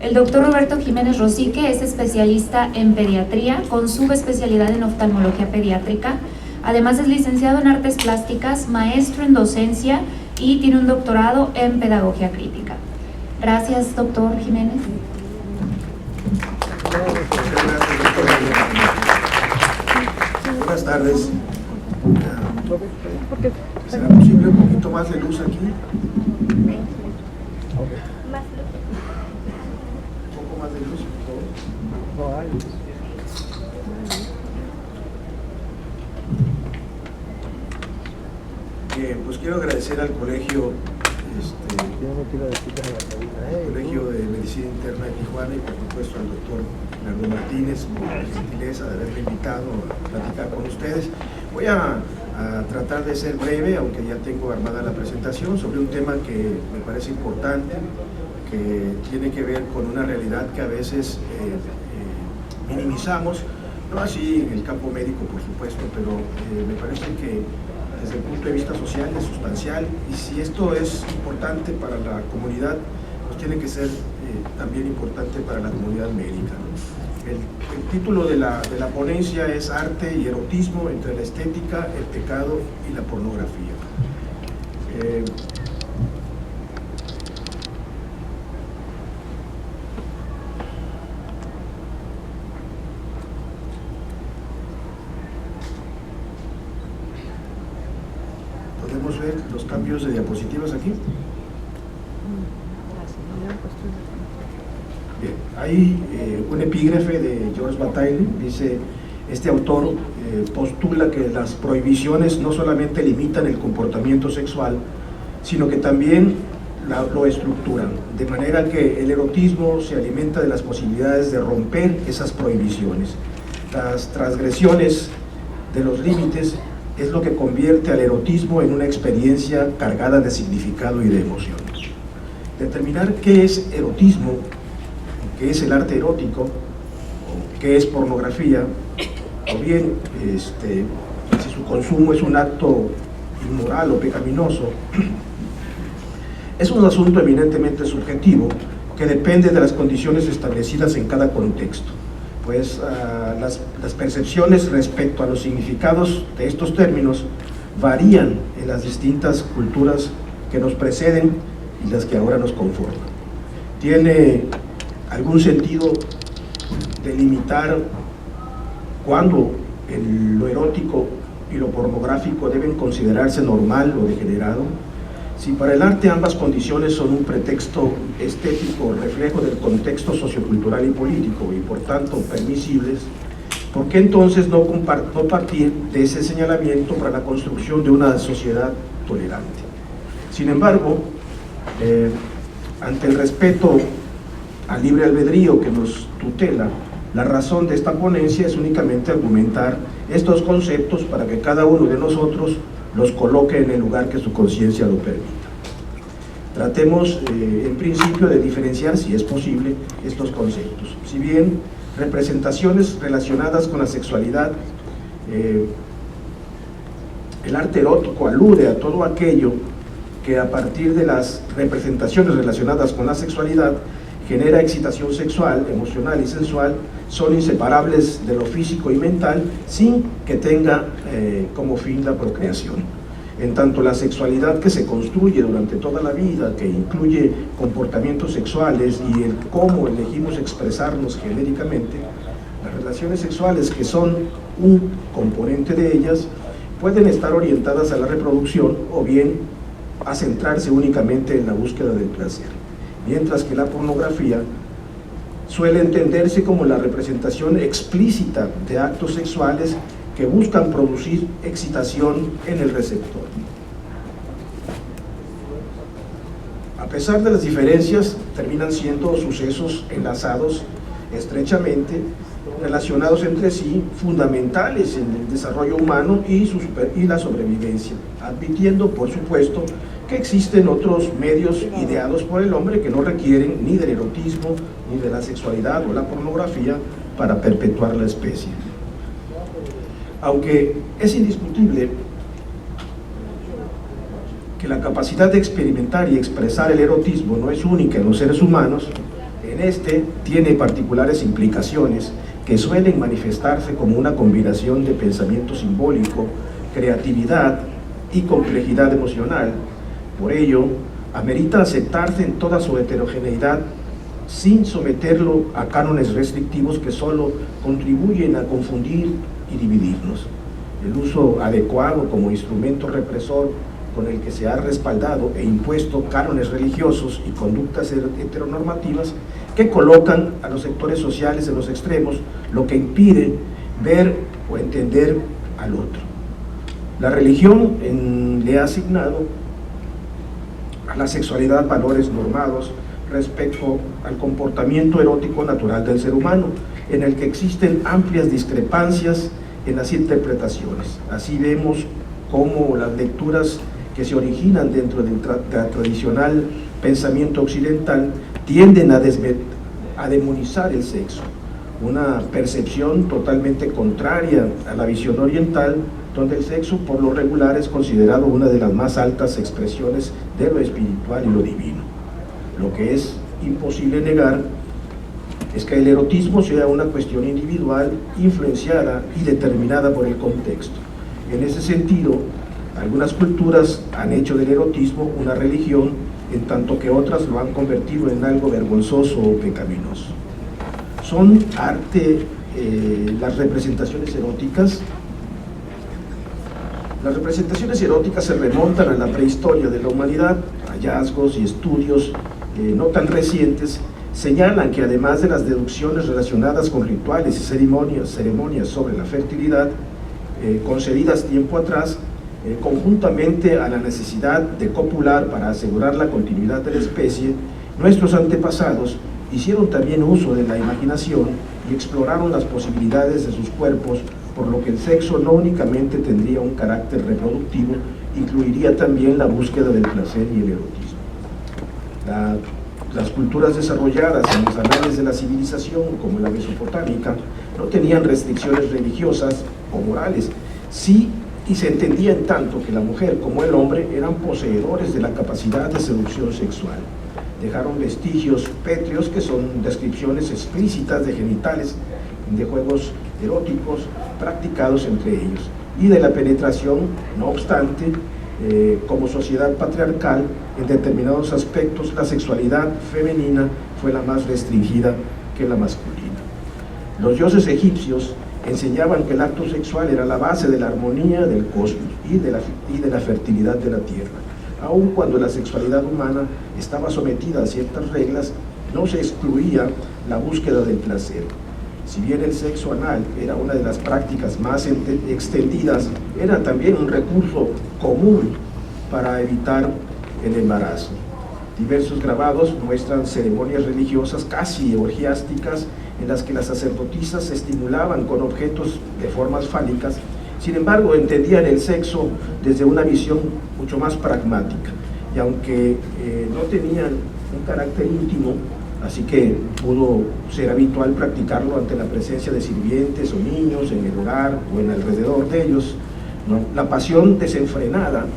El doctor Roberto Jiménez Rosique es especialista en pediatría con subespecialidad en oftalmología pediátrica. Además es licenciado en artes plásticas, maestro en docencia y tiene un doctorado en pedagogía crítica. Gracias, doctor Jiménez. Buenas tardes. ¿Será posible un poquito más de luz aquí? Un poco más de luz, por favor. Bien, pues quiero agradecer al colegio, Colegio de Medicina Interna de Tijuana y por supuesto al doctor Leonardo Martínez por la gentileza de haberme invitado a platicar con ustedes. Voy a tratar de ser breve, aunque ya tengo armada la presentación, sobre un tema que me parece importante, que tiene que ver con una realidad que a veces minimizamos, no así en el campo médico por supuesto, pero me parece que desde el punto de vista social es sustancial, y si esto es importante para la comunidad, pues tiene que ser también importante para la comunidad médica, ¿no? El título de la ponencia es Arte y erotismo entre la estética, el pecado y la pornografía. ¿Podemos ver los cambios de diapositivas aquí? Bien, hay un epígrafe de George Bataille, dice: este autor postula que las prohibiciones no solamente limitan el comportamiento sexual, sino que también lo estructuran, de manera que el erotismo se alimenta de las posibilidades de romper esas prohibiciones. Las transgresiones de los límites es lo que convierte al erotismo en una experiencia cargada de significado y de emociones. Determinar qué es erotismo, qué es el arte erótico, o qué es pornografía, o bien si su consumo es un acto inmoral o pecaminoso, es un asunto eminentemente subjetivo que depende de las condiciones establecidas en cada contexto, pues las percepciones respecto a los significados de estos términos varían en las distintas culturas que nos preceden y las que ahora nos conforman. Tiene algún sentido delimitar cuándo lo erótico y lo pornográfico deben considerarse normal o degenerado. Si para el arte ambas condiciones son un pretexto estético, reflejo del contexto sociocultural y político y por tanto permisibles, ¿por qué entonces no partir de ese señalamiento para la construcción de una sociedad tolerante? Sin embargo, ante el respeto al libre albedrío que nos tutela, la razón de esta ponencia es únicamente argumentar estos conceptos para que cada uno de nosotros los coloque en el lugar que su conciencia lo permita. Tratemos en principio de diferenciar, si es posible, estos conceptos. Si bien representaciones relacionadas con la sexualidad, el arte erótico alude a todo aquello que a partir de las representaciones relacionadas con la sexualidad genera excitación sexual, emocional y sensual, son inseparables de lo físico y mental sin que tenga como fin la procreación. En tanto la sexualidad que se construye durante toda la vida, que incluye comportamientos sexuales y el cómo elegimos expresarnos genéricamente, las relaciones sexuales que son un componente de ellas pueden estar orientadas a la reproducción o bien a centrarse únicamente en la búsqueda del placer, mientras que la pornografía suele entenderse como la representación explícita de actos sexuales que buscan producir excitación en el receptor. A pesar de las diferencias, terminan siendo sucesos enlazados estrechamente, relacionados entre sí, fundamentales en el desarrollo humano y la sobrevivencia, admitiendo, por supuesto, que existen otros medios ideados por el hombre que no requieren ni del erotismo, ni de la sexualidad o la pornografía para perpetuar la especie. Aunque es indiscutible que la capacidad de experimentar y expresar el erotismo no es única en los seres humanos, En este tiene particulares implicaciones que suelen manifestarse como una combinación de pensamiento simbólico, creatividad y complejidad emocional. Por ello, amerita aceptarse en toda su heterogeneidad sin someterlo a cánones restrictivos que solo contribuyen a confundir y dividirnos. El uso adecuado como instrumento represor con el que se ha respaldado e impuesto cánones religiosos y conductas heteronormativas que colocan a los sectores sociales en los extremos, lo que impide ver o entender al otro. La religión le ha asignado a la sexualidad valores normados respecto al comportamiento erótico natural del ser humano, en el que existen amplias discrepancias en las interpretaciones. Así vemos cómo las lecturas que se originan dentro del tradicional pensamiento occidental tienden a demonizar el sexo, una percepción totalmente contraria a la visión oriental, donde el sexo por lo regular es considerado una de las más altas expresiones de lo espiritual y lo divino. Lo que es imposible negar es que el erotismo sea una cuestión individual, influenciada y determinada por el contexto. En ese sentido, algunas culturas han hecho del erotismo una religión, en tanto que otras lo han convertido en algo vergonzoso o pecaminoso. Son arte las representaciones eróticas. Las representaciones eróticas se remontan a la prehistoria de la humanidad. Hallazgos y estudios no tan recientes señalan que además de las deducciones relacionadas con rituales y ceremonias sobre la fertilidad concedidas tiempo atrás, conjuntamente a la necesidad de copular para asegurar la continuidad de la especie, nuestros antepasados hicieron también uso de la imaginación y exploraron las posibilidades de sus cuerpos, por lo que el sexo no únicamente tendría un carácter reproductivo, incluiría también la búsqueda del placer y el erotismo. Las culturas desarrolladas en los anales de la civilización, como la mesopotámica, no tenían restricciones religiosas o morales, sí, y se entendía en tanto que la mujer como el hombre eran poseedores de la capacidad de seducción sexual. Dejaron vestigios pétreos que son descripciones explícitas de genitales, de juegos eróticos practicados entre ellos y de la penetración. No obstante, como sociedad patriarcal, en determinados aspectos la sexualidad femenina fue la más restringida que la masculina. Los dioses egipcios enseñaban que el acto sexual era la base de la armonía del cosmos y de la fertilidad de la tierra. Aun cuando la sexualidad humana estaba sometida a ciertas reglas, no se excluía la búsqueda del placer. Si bien el sexo anal era una de las prácticas más extendidas, era también un recurso común para evitar el embarazo. Diversos grabados muestran ceremonias religiosas casi orgiásticas en las que las sacerdotisas se estimulaban con objetos de formas fálicas. Sin embargo, entendían el sexo desde una visión mucho más pragmática, y aunque no tenían un carácter íntimo, así que pudo ser habitual practicarlo ante la presencia de sirvientes o niños en el hogar o en alrededor de ellos, ¿no? La pasión desenfrenada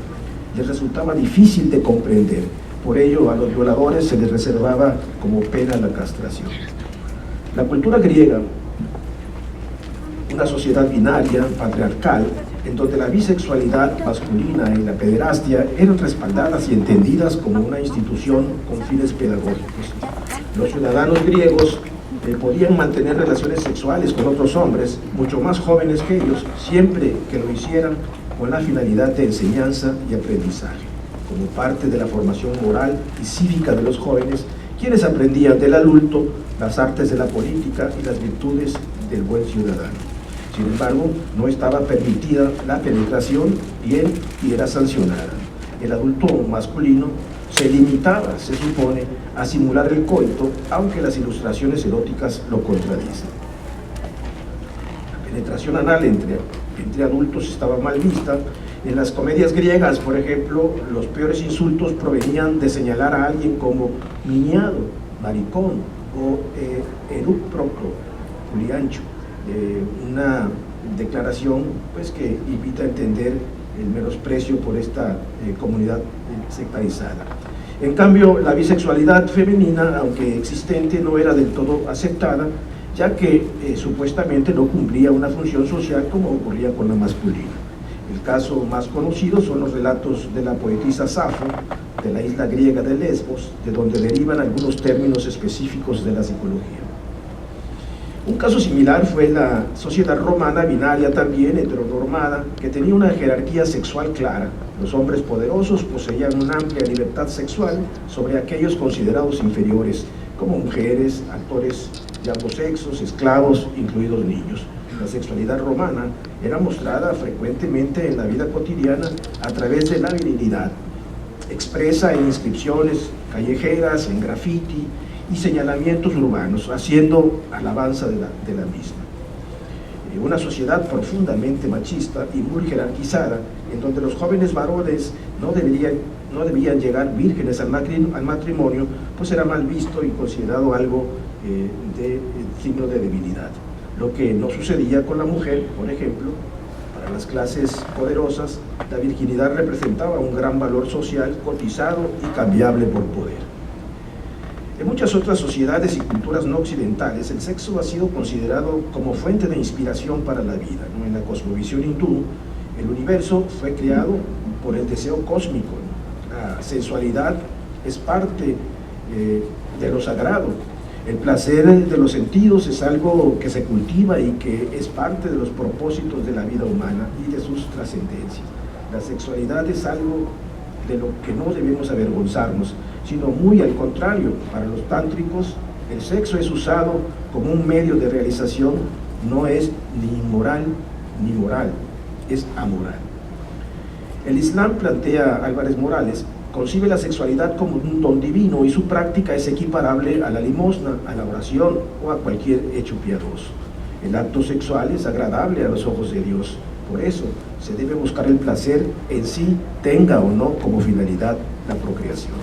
les resultaba difícil de comprender. Por ello, a los violadores se les reservaba como pena la castración. La cultura griega, una sociedad binaria, patriarcal, en donde la bisexualidad masculina y la pederastia eran respaldadas y entendidas como una institución con fines pedagógicos. Los ciudadanos griegos podían mantener relaciones sexuales con otros hombres mucho más jóvenes que ellos, siempre que lo hicieran con la finalidad de enseñanza y aprendizaje, como parte de la formación moral y cívica de los jóvenes, quienes aprendían del adulto las artes de la política y las virtudes del buen ciudadano. Sin embargo, no estaba permitida la penetración y era sancionada. El adulto masculino se limitaba, se supone, a simular el coito, aunque las ilustraciones eróticas lo contradicen. La penetración anal entre adultos estaba mal vista. En las comedias griegas, por ejemplo, los peores insultos provenían de señalar a alguien como miniado, maricón o erúptoclo, culiancho. Una declaración pues, que invita a entender el menosprecio por esta comunidad sectarizada. En cambio, la bisexualidad femenina, aunque existente, no era del todo aceptada, ya que supuestamente no cumplía una función social como ocurría con la masculina. El caso más conocido son los relatos de la poetisa Safo, de la isla griega de Lesbos, de donde derivan algunos términos específicos de la psicología. Un caso similar fue la sociedad romana, binaria también, heteronormada, que tenía una jerarquía sexual clara. Los hombres poderosos poseían una amplia libertad sexual sobre aquellos considerados inferiores, como mujeres, actores de ambos sexos, esclavos, incluidos niños. La sexualidad romana era mostrada frecuentemente en la vida cotidiana a través de la virilidad, expresa en inscripciones callejeras, en graffiti y señalamientos urbanos, haciendo alabanza de la misma. Una sociedad profundamente machista y muy jerarquizada, en donde los jóvenes varones no debían llegar vírgenes al matrimonio, pues era mal visto y considerado algo de signo de debilidad. Lo que no sucedía con la mujer, por ejemplo. Para las clases poderosas, la virginidad representaba un gran valor social cotizado y cambiable por poder. En muchas otras sociedades y culturas no occidentales, el sexo ha sido considerado como fuente de inspiración para la vida, ¿no? En la cosmovisión hindú, el universo fue creado por el deseo cósmico, ¿no? La sensualidad es parte de lo sagrado. El placer de los sentidos es algo que se cultiva y que es parte de los propósitos de la vida humana y de sus trascendencias. La sexualidad es algo de lo que no debemos avergonzarnos, sino muy al contrario. Para los tántricos, el sexo es usado como un medio de realización, no es ni inmoral ni moral, es amoral. El Islam, plantea Álvarez Morales, concibe la sexualidad como un don divino y su práctica es equiparable a la limosna, a la oración o a cualquier hecho piadoso. El acto sexual es agradable a los ojos de Dios, por eso se debe buscar el placer en sí, tenga o no como finalidad la procreación.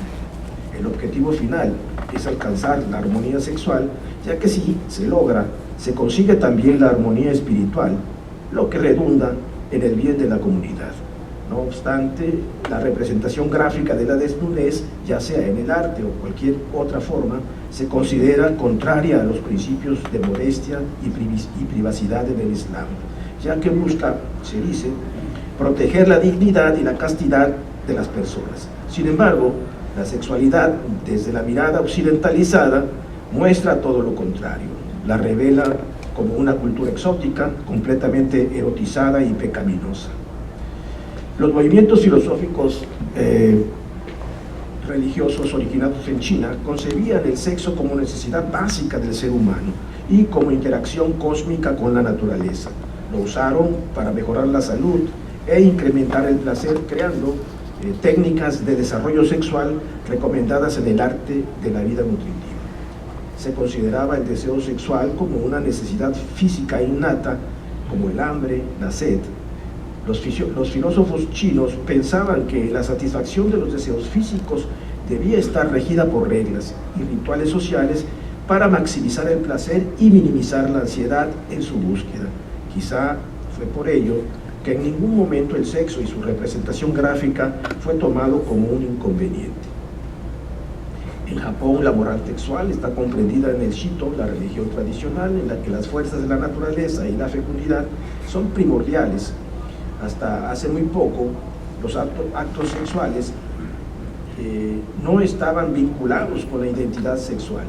El objetivo final es alcanzar la armonía sexual, ya que si se logra, se consigue también la armonía espiritual, lo que redunda en el bien de la comunidad. No obstante, la representación gráfica de la desnudez, ya sea en el arte o cualquier otra forma, se considera contraria a los principios de modestia y privacidad en el Islam, ya que busca, se dice, proteger la dignidad y la castidad de las personas. Sin embargo, la sexualidad, desde la mirada occidentalizada, muestra todo lo contrario. La revela como una cultura exótica, completamente erotizada y pecaminosa. Los movimientos filosóficos religiosos originados en China concebían el sexo como necesidad básica del ser humano y como interacción cósmica con la naturaleza. Lo usaron para mejorar la salud e incrementar el placer, creando técnicas de desarrollo sexual recomendadas en el arte de la vida nutritiva. Se consideraba el deseo sexual como una necesidad física innata, como el hambre, la sed. Los filósofos chinos pensaban que la satisfacción de los deseos físicos debía estar regida por reglas y rituales sociales para maximizar el placer y minimizar la ansiedad en su búsqueda. Quizá fue por ello que en ningún momento el sexo y su representación gráfica fue tomado como un inconveniente. En Japón, la moral sexual está comprendida en el Shito, la religión tradicional, en la que las fuerzas de la naturaleza y la fecundidad son primordiales. Hasta hace muy poco, los actos sexuales no estaban vinculados con la identidad sexual.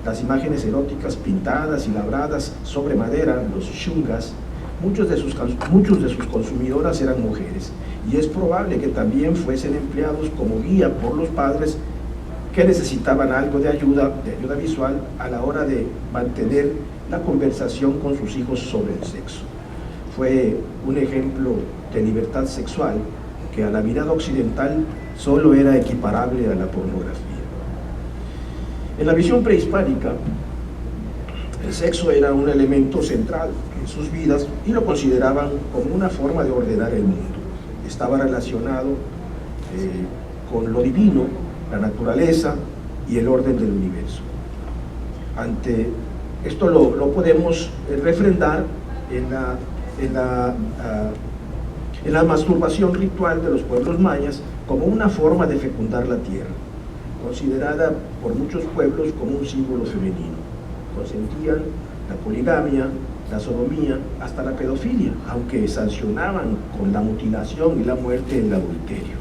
Las imágenes eróticas pintadas y labradas sobre madera, los shungas, muchos de sus consumidoras eran mujeres, y es probable que también fuesen empleados como guía por los padres que necesitaban algo de ayuda visual a la hora de mantener la conversación con sus hijos sobre el sexo. Fue un ejemplo de libertad sexual que a la mirada occidental solo era equiparable a la pornografía. En la visión prehispánica, el sexo era un elemento central en sus vidas y lo consideraban como una forma de ordenar el mundo. Estaba relacionado con lo divino, la naturaleza y el orden del universo. Ante esto lo podemos refrendar en la masturbación ritual de los pueblos mayas como una forma de fecundar la tierra. considerada por muchos pueblos como un símbolo femenino. Consentían la poligamia, la sodomía, hasta la pedofilia, aunque sancionaban con la mutilación y la muerte el adulterio.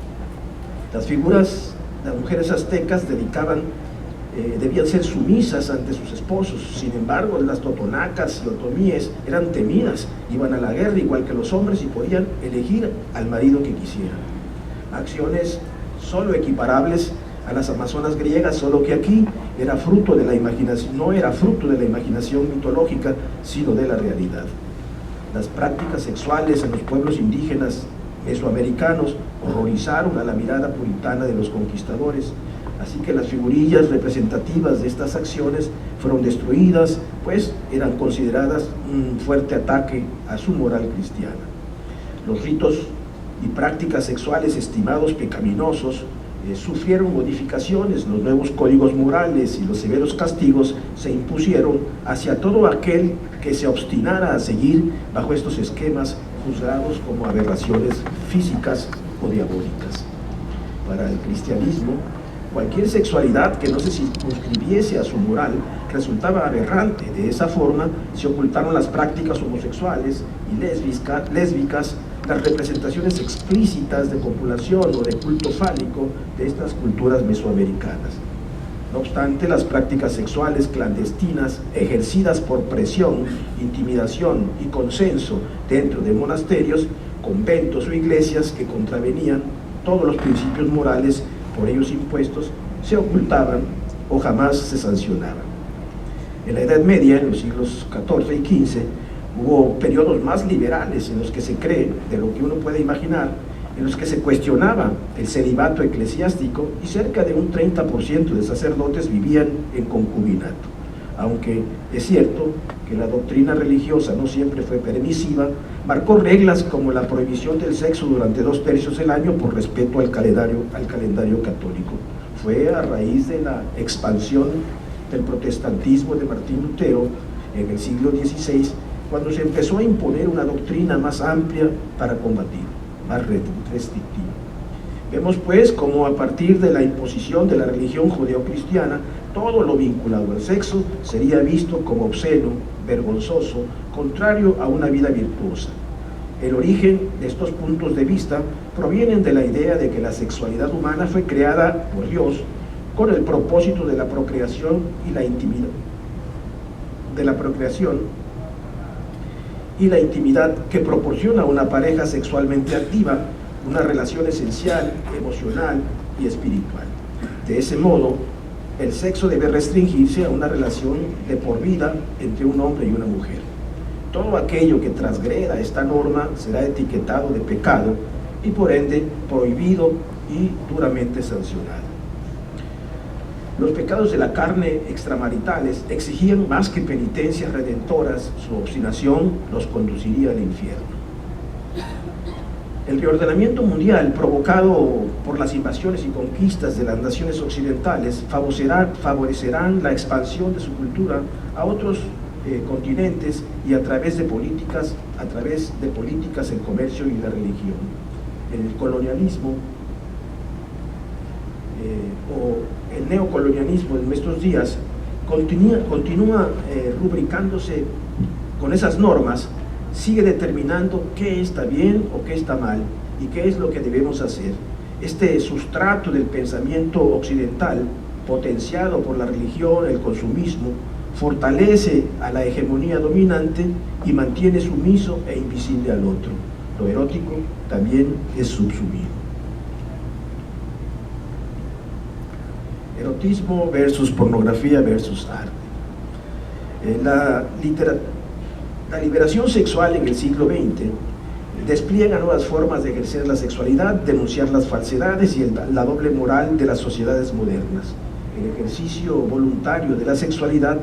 Las figuras de mujeres aztecas debían ser sumisas ante sus esposos. Sin embargo, las totonacas y otomíes eran temidas, iban a la guerra igual que los hombres y podían elegir al marido que quisieran. Acciones solo equiparables a las amazonas griegas, solo que aquí era fruto de la imaginación, no era fruto de la imaginación mitológica, sino de la realidad. Las prácticas sexuales en los pueblos indígenas mesoamericanos horrorizaron a la mirada puritana de los conquistadores, así que las figurillas representativas de estas acciones fueron destruidas, pues eran consideradas un fuerte ataque a su moral cristiana. Los ritos y prácticas sexuales estimados pecaminosos sufrieron modificaciones. Los nuevos códigos morales y los severos castigos se impusieron hacia todo aquel que se obstinara a seguir bajo estos esquemas juzgados como aberraciones físicas o diabólicas. Para el cristianismo, cualquier sexualidad que no se circunscribiese a su moral resultaba aberrante. De esa forma se ocultaron las prácticas homosexuales y lésbicas, las representaciones explícitas de copulación o de culto fálico de estas culturas mesoamericanas. No obstante, las prácticas sexuales clandestinas ejercidas por presión, intimidación y consenso dentro de monasterios, conventos o iglesias que contravenían todos los principios morales por ellos impuestos, se ocultaban o jamás se sancionaban. En la Edad Media, en los siglos XIV y XV, hubo periodos más liberales en los que se cree, de lo que uno puede imaginar, en los que se cuestionaba el celibato eclesiástico y cerca de un 30% de sacerdotes vivían en concubinato. Aunque es cierto que la doctrina religiosa no siempre fue permisiva, marcó reglas como la prohibición del sexo durante 2/3 del año por respeto al calendario católico. Fue a raíz de la expansión del protestantismo de Martín Lutero en el siglo XVI cuando se empezó a imponer una doctrina más amplia para combatir, más restrictiva. Vemos pues cómo a partir de la imposición de la religión judeocristiana, todo lo vinculado al sexo sería visto como obsceno, vergonzoso, contrario a una vida virtuosa. El origen de estos puntos de vista provienen de la idea de que la sexualidad humana fue creada por Dios con el propósito de la procreación y la intimidad, que proporciona a una pareja sexualmente activa una relación esencial, emocional y espiritual. De ese modo, el sexo debe restringirse a una relación de por vida entre un hombre y una mujer. Todo aquello que transgreda esta norma será etiquetado de pecado y por ende prohibido y duramente sancionado. Los pecados de la carne extramaritales exigían más que penitencias redentoras, su obstinación los conduciría al infierno. El reordenamiento mundial provocado por las invasiones y conquistas de las naciones occidentales favorecerán la expansión de su cultura a otros continentes y a través de políticas, el comercio y la religión. El colonialismo o el neocolonialismo en nuestros días continúa rubricándose con esas normas, sigue determinando qué está bien o qué está mal y qué es lo que debemos hacer. Este sustrato del pensamiento occidental, potenciado por la religión, el consumismo, fortalece a la hegemonía dominante y mantiene sumiso e invisible al otro. Lo erótico también es subsumido. Erotismo versus pornografía versus arte. La liberación sexual en el siglo XX despliega nuevas formas de ejercer la sexualidad, denunciar las falsedades y la doble moral de las sociedades modernas. El ejercicio voluntario de la sexualidad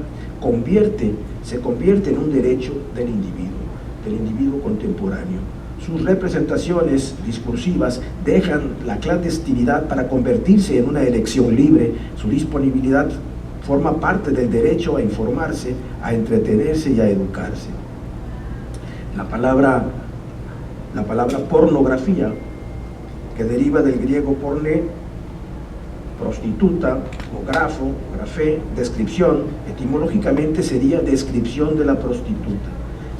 se convierte en un derecho del individuo contemporáneo. Sus representaciones discursivas dejan la clandestinidad para convertirse en una elección libre. Su disponibilidad forma parte del derecho a informarse, a entretenerse y a educarse. La palabra pornografía, que deriva del griego porné, prostituta o grafo, grafé, descripción, etimológicamente sería descripción de la prostituta.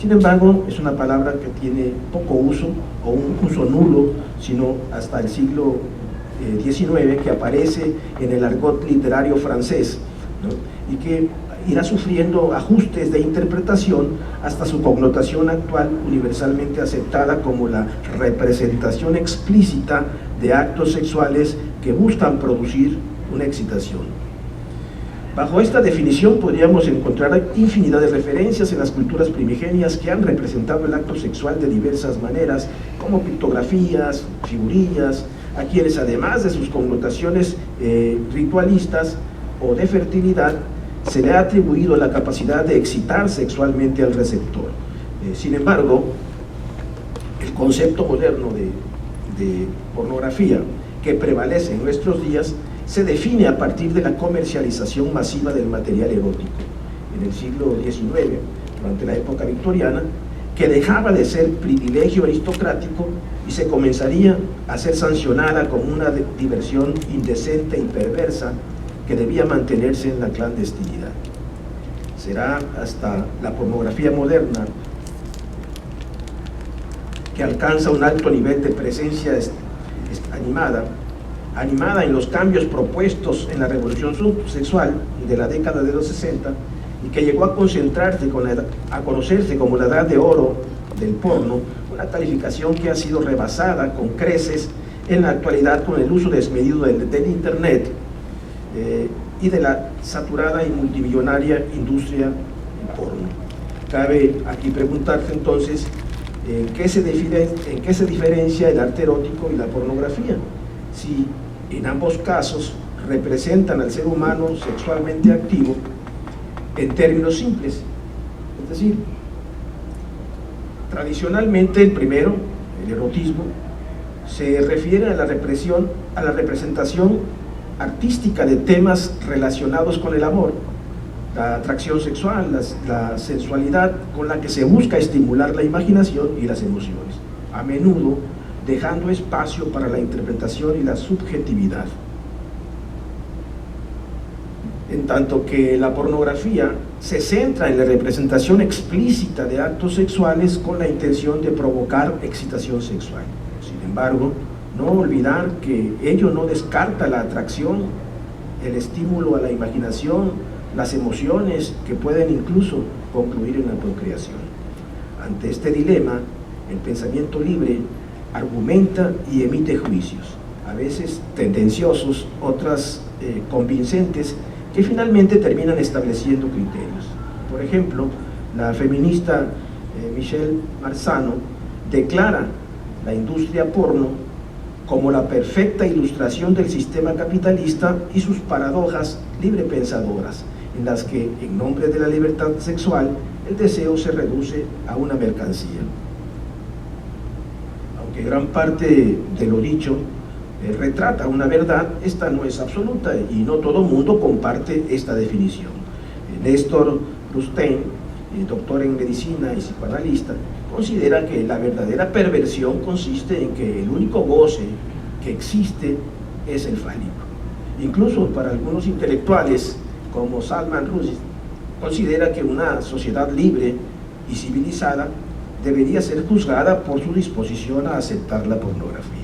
Sin embargo, es una palabra que tiene poco uso o un uso nulo, sino hasta el siglo XIX, que aparece en el argot literario francés, ¿no? Y que irá sufriendo ajustes de interpretación hasta su connotación actual, universalmente aceptada como la representación explícita de actos sexuales que buscan producir una excitación. Bajo esta definición podríamos encontrar infinidad de referencias en las culturas primigenias que han representado el acto sexual de diversas maneras, como pictografías, figurillas, a quienes además de sus connotaciones ritualistas o de fertilidad, se le ha atribuido la capacidad de excitar sexualmente al receptor. Sin embargo, el concepto moderno de pornografía que prevalece en nuestros días se define a partir de la comercialización masiva del material erótico en el siglo XIX, durante la época victoriana, que dejaba de ser privilegio aristocrático y se comenzaría a ser sancionada como una diversión indecente y perversa que debía mantenerse en la clandestinidad. Será hasta la pornografía moderna, que alcanza un alto nivel de presencia animada en los cambios propuestos en la revolución sexual de la década de los 60, y que llegó a concentrarse a conocerse como la edad de oro del porno, una calificación que ha sido rebasada con creces en la actualidad con el uso desmedido del Internet y de la saturada y multimillonaria industria del porno. Cabe aquí preguntarse entonces en qué se diferencia el arte erótico y la pornografía, si en ambos casos representan al ser humano sexualmente activo en términos simples. Es decir, tradicionalmente el primero, el erotismo, se refiere a la representación artística de temas relacionados con el amor, la atracción sexual, la sensualidad con la que se busca estimular la imaginación y las emociones, a menudo dejando espacio para la interpretación y la subjetividad. En tanto que la pornografía se centra en la representación explícita de actos sexuales con la intención de provocar excitación sexual. Sin embargo, no olvidar que ello no descarta la atracción, el estímulo a la imaginación, las emociones que pueden incluso concluir en la procreación. Ante este dilema, el pensamiento libre argumenta y emite juicios, a veces tendenciosos, otras convincentes, que finalmente terminan estableciendo criterios. Por ejemplo, la feminista Michelle Marzano declara la industria porno como la perfecta ilustración del sistema capitalista y sus paradojas librepensadoras, en las que, en nombre de la libertad sexual, el deseo se reduce a una mercancía. Aunque gran parte de lo dicho retrata una verdad, esta no es absoluta y no todo mundo comparte esta definición. Néstor Rustein, doctor en medicina y psicoanalista, considera que la verdadera perversión consiste en que el único goce que existe es el fálico. Incluso para algunos intelectuales, como Salman Rushdie, considera que una sociedad libre y civilizada debería ser juzgada por su disposición a aceptar la pornografía.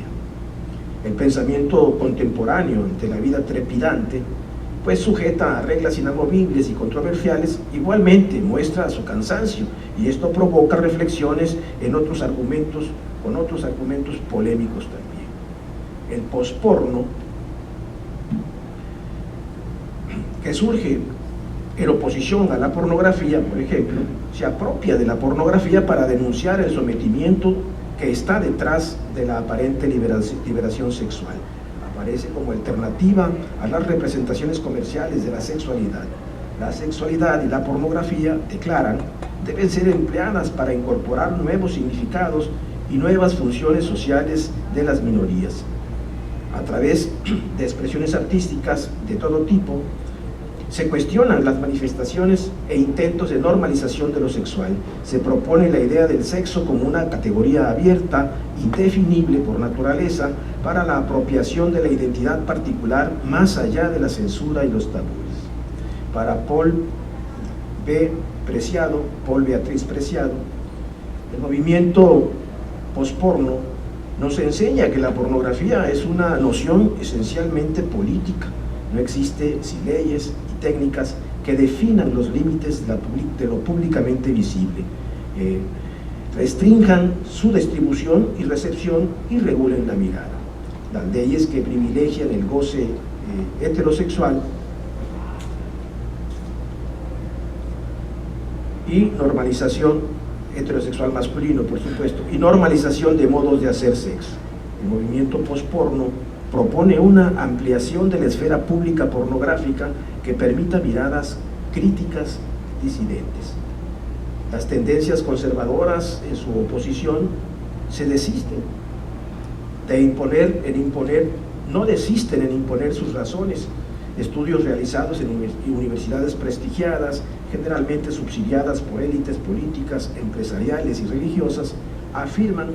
El pensamiento contemporáneo ante la vida trepidante, pues sujeta a reglas inamovibles y controversiales, igualmente muestra su cansancio, y esto provoca reflexiones con otros argumentos polémicos también. El posporno, que surge en oposición a la pornografía, por ejemplo, se apropia de la pornografía para denunciar el sometimiento que está detrás de la aparente liberación sexual. Aparece como alternativa a las representaciones comerciales de la sexualidad. La sexualidad y la pornografía, declaran, deben ser empleadas para incorporar nuevos significados y nuevas funciones sociales de las minorías. A través de expresiones artísticas de todo tipo, Se cuestionan las manifestaciones e intentos de normalización de lo sexual. Se propone la idea del sexo como una categoría abierta, indefinible por naturaleza, para la apropiación de la identidad particular más allá de la censura y los tabúes. Para Paul Beatriz Preciado, el movimiento posporno nos enseña que la pornografía es una noción esencialmente política. No existe leyes y técnicas que definan los límites de lo públicamente visible, restrinjan su distribución y recepción y regulen la mirada. Las leyes que privilegian el goce heterosexual y normalización heterosexual masculino, por supuesto, y normalización de modos de hacer sexo. El movimiento posporno propone una ampliación de la esfera pública pornográfica que permita miradas críticas disidentes. Las tendencias conservadoras en su oposición se desisten de imponer, no desisten en imponer sus razones. Estudios realizados en universidades prestigiadas, generalmente subsidiadas por élites políticas, empresariales y religiosas, afirman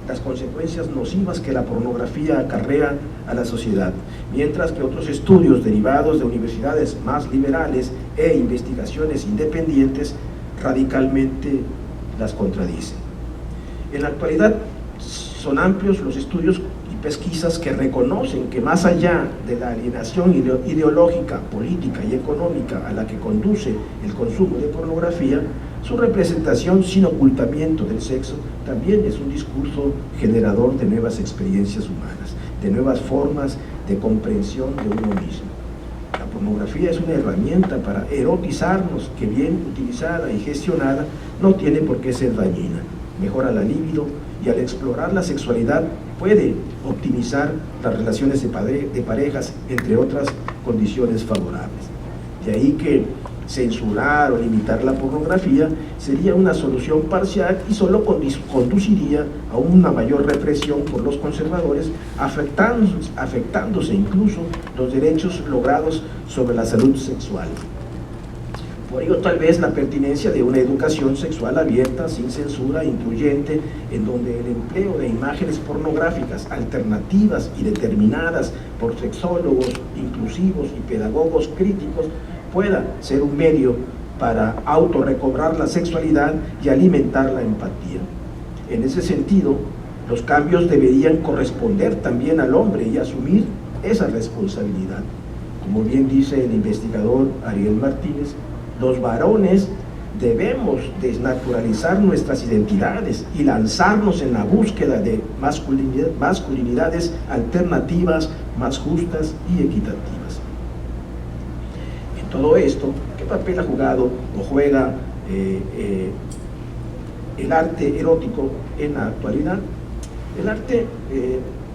las consecuencias nocivas que la pornografía acarrea a la sociedad, mientras que otros estudios derivados de universidades más liberales e investigaciones independientes radicalmente las contradicen. En la actualidad son amplios los estudios y pesquisas que reconocen que más allá de la alienación ideológica, política y económica a la que conduce el consumo de pornografía, su representación sin ocultamiento del sexo también es un discurso generador de nuevas experiencias humanas, de nuevas formas de comprensión de uno mismo. La pornografía es una herramienta para erotizarnos que, bien utilizada y gestionada, no tiene por qué ser dañina. Mejora la libido y al explorar la sexualidad puede optimizar las relaciones de parejas, entre otras condiciones favorables. De ahí que censurar o limitar la pornografía sería una solución parcial y solo conduciría a una mayor represión por los conservadores, afectándose incluso los derechos logrados sobre la salud sexual. Por ello, tal vez la pertinencia de una educación sexual abierta, sin censura, incluyente, en donde el empleo de imágenes pornográficas alternativas y determinadas por sexólogos inclusivos y pedagogos críticos pueda ser un medio para autorrecobrar la sexualidad y alimentar la empatía. En ese sentido, los cambios deberían corresponder también al hombre y asumir esa responsabilidad. Como bien dice el investigador Ariel Martínez, los varones debemos desnaturalizar nuestras identidades y lanzarnos en la búsqueda de masculinidades alternativas, más justas y equitativas. En todo esto, ¿qué papel ha jugado o juega el arte erótico en la actualidad? El arte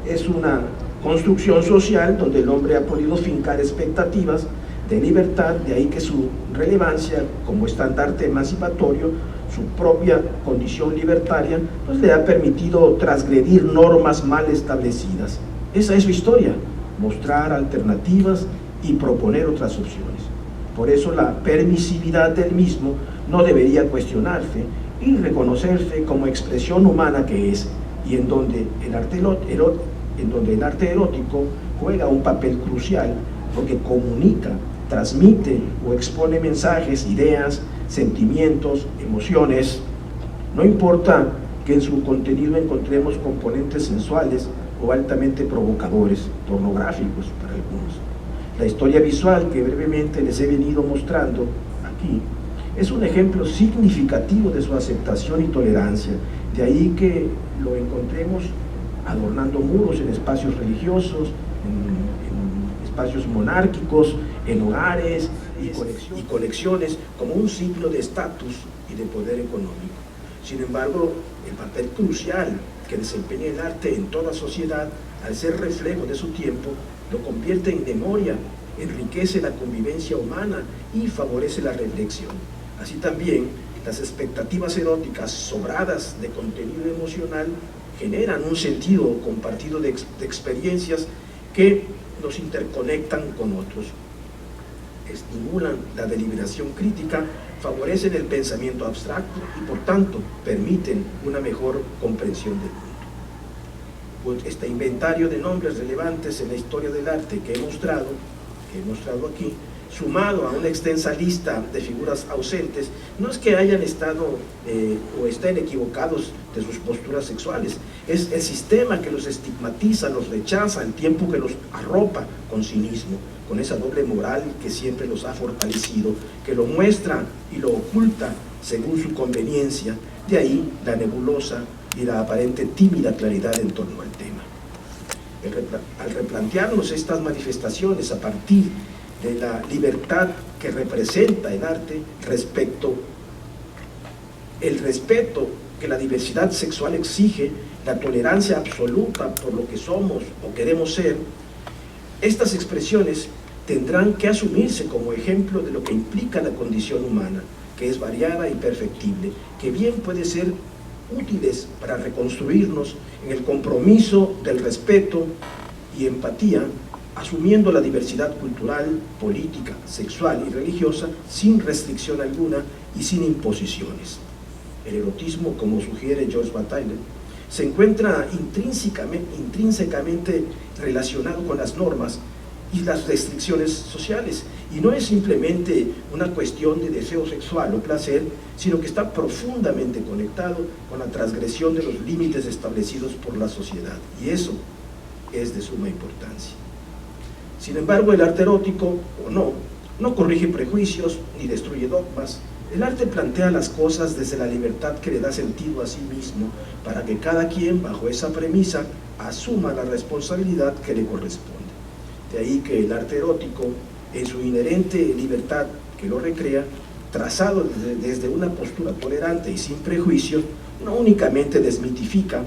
es una construcción social donde el hombre ha podido fincar expectativas de libertad, de ahí que su relevancia como estandarte emancipatorio, su propia condición libertaria, pues le ha permitido transgredir normas mal establecidas. Esa es su historia, mostrar alternativas y proponer otras opciones. Por eso la permisividad del mismo no debería cuestionarse y reconocerse como expresión humana que es, y en donde el arte erótico juega un papel crucial porque comunica, transmite o expone mensajes, ideas, sentimientos, emociones. No importa que en su contenido encontremos componentes sensuales o altamente provocadores, pornográficos para algunos. La historia visual que brevemente les he venido mostrando aquí es un ejemplo significativo de su aceptación y tolerancia. De ahí que lo encontremos adornando muros en espacios religiosos, en espacios monárquicos, en hogares y colecciones como un signo de estatus y de poder económico. Sin embargo, el papel crucial que desempeña el arte en toda sociedad, al ser reflejo de su tiempo, lo convierte en memoria, enriquece la convivencia humana y favorece la reflexión. Así también, las expectativas eróticas sobradas de contenido emocional generan un sentido compartido de experiencias que nos interconectan con otros. estimulan la deliberación crítica, favorecen el pensamiento abstracto y por tanto permiten una mejor comprensión del mundo. Pues este inventario de nombres relevantes en la historia del arte que he mostrado aquí, sumado a una extensa lista de figuras ausentes, no es que hayan estado o estén equivocados de sus posturas sexuales, es el sistema que los estigmatiza, los rechaza, el tiempo que los arropa con cinismo, con esa doble moral que siempre los ha fortalecido, que lo muestra y lo oculta según su conveniencia, de ahí la nebulosa y la aparente tímida claridad en torno al tema. Al replantearnos estas manifestaciones a partir de la libertad que representa el arte respecto el respeto que la diversidad sexual exige, la tolerancia absoluta por lo que somos o queremos ser, estas expresiones tendrán que asumirse como ejemplo de lo que implica la condición humana, que es variada y perfectible, que bien puede ser útiles para reconstruirnos en el compromiso del respeto y empatía, asumiendo la diversidad cultural, política, sexual y religiosa sin restricción alguna y sin imposiciones. El erotismo, como sugiere George Bataille, se encuentra intrínsecamente relacionado con las normas y las restricciones sociales, y no es simplemente una cuestión de deseo sexual o placer, sino que está profundamente conectado con la transgresión de los límites establecidos por la sociedad, y eso es de suma importancia. Sin embargo, el arte erótico, o no corrige prejuicios ni destruye dogmas. El arte plantea las cosas desde la libertad que le da sentido a sí mismo, para que cada quien, bajo esa premisa, asuma la responsabilidad que le corresponde. De ahí que el arte erótico, en su inherente libertad que lo recrea, trazado desde una postura tolerante y sin prejuicios, no únicamente desmitifica,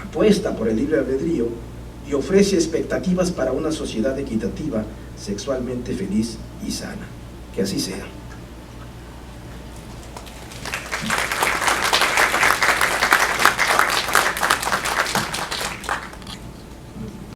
apuesta por el libre albedrío y ofrece expectativas para una sociedad equitativa, sexualmente feliz y sana. Que así sea.